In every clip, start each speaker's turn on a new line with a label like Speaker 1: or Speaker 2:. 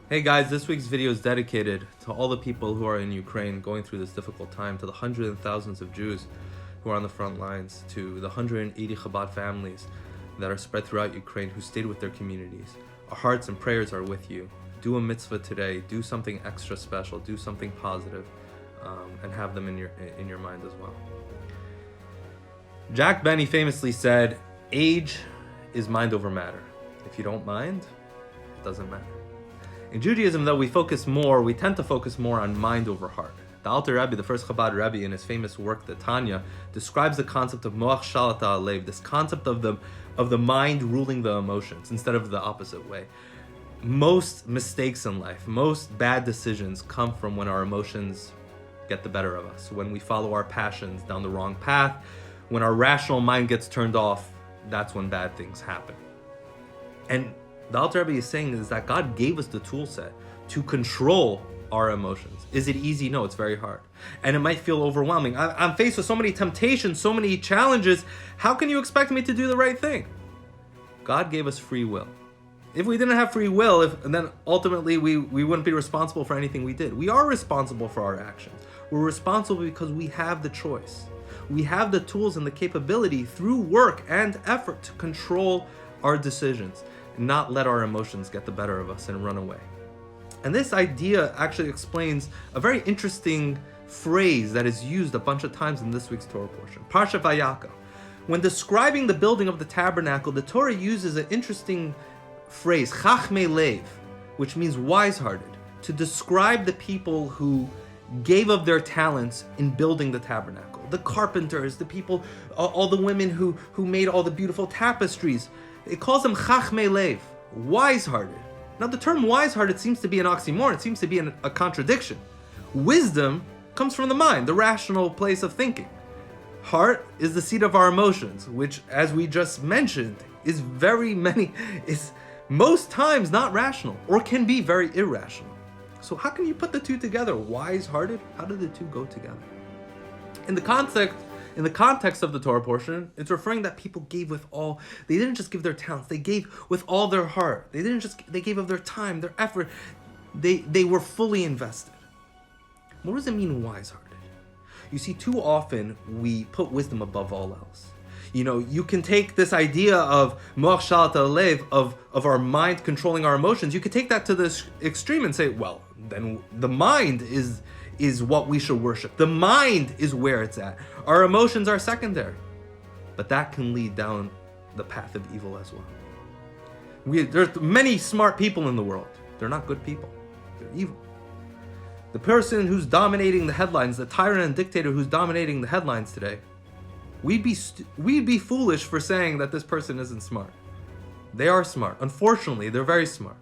Speaker 1: Hey guys, this week's video is dedicated to all the people who are in Ukraine going through this difficult time, to the hundreds and thousands of Jews who are on the front lines, to the 180 Chabad families that are spread throughout Ukraine who stayed with their communities. Our hearts and prayers are with you. Do a mitzvah today, do something extra special, do something positive, and have them in your mind as well. Jack Benny famously said, age is mind over matter. If you don't mind, it doesn't matter. In Judaism, though, we tend to focus more on mind over heart. The Alter Rebbe, the first Chabad Rebbe, in his famous work, the Tanya, describes the concept of moach shalata alev, this concept of the mind ruling the emotions instead of the opposite way. Most mistakes in life, most bad decisions come from when our emotions get the better of us, when we follow our passions down the wrong path, when our rational mind gets turned off. That's when bad things happen. And the Alter Rebbe is saying is that God gave us the tool set to control our emotions. Is it easy? No, it's very hard. And it might feel overwhelming. I'm faced with so many temptations, so many challenges. How can you expect me to do the right thing? God gave us free will. If we didn't have free will, then ultimately we wouldn't be responsible for anything we did. We are responsible for our actions. We're responsible because we have the choice. We have the tools and the capability through work and effort to control our decisions, not let our emotions get the better of us and run away. And this idea actually explains a very interesting phrase that is used a bunch of times in this week's Torah portion, Parsha Vayakhal. When describing the building of the tabernacle, the Torah uses an interesting phrase, chachmei lev, which means wise-hearted, to describe the people who gave of their talents in building the tabernacle. The carpenters, the people, all the women who made all the beautiful tapestries. It calls them chachmei lev, wise-hearted. Now the term wise-hearted seems to be an oxymoron, it seems to be a contradiction. Wisdom comes from the mind, the rational place of thinking. Heart is the seat of our emotions, which, as we just mentioned, is most times not rational, or can be very irrational. So how can you put the two together? Wise-hearted? How do the two go together? In the context of the Torah portion, it's referring that people gave with all. They didn't just give their talents, they gave with all their heart. They gave of their time, their effort. They were fully invested. What does it mean, wise-hearted? You see, too often we put wisdom above all else. You can take this idea of moach shalata alev, of our mind controlling our emotions. You could take that to the extreme and say, well, then the mind is what we should worship. The mind is where it's at. Our emotions are secondary. But that can lead down the path of evil as well. There's many smart people in the world. They're not good people. They're evil. The person who's dominating the headlines, the tyrant and dictator who's dominating the headlines today, we'd be foolish for saying that this person isn't smart. They are smart. Unfortunately, they're very smart.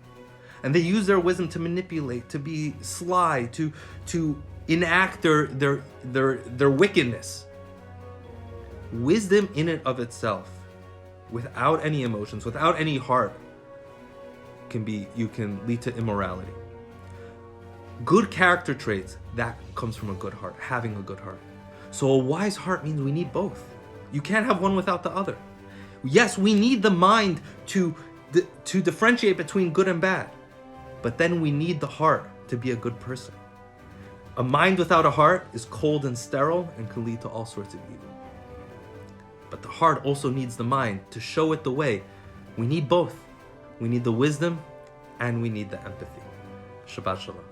Speaker 1: And they use their wisdom to manipulate, to be sly, to enact their wickedness. Wisdom in and of itself, without any emotions, without any heart, can lead to immorality. Good character traits, that comes from a good heart, having a good heart. So a wise heart means we need both. You can't have one without the other. Yes, we need the mind to differentiate between good and bad. But then we need the heart to be a good person. A mind without a heart is cold and sterile and can lead to all sorts of evil. But the heart also needs the mind to show it the way. We need both. We need the wisdom and we need the empathy. Shabbat Shalom.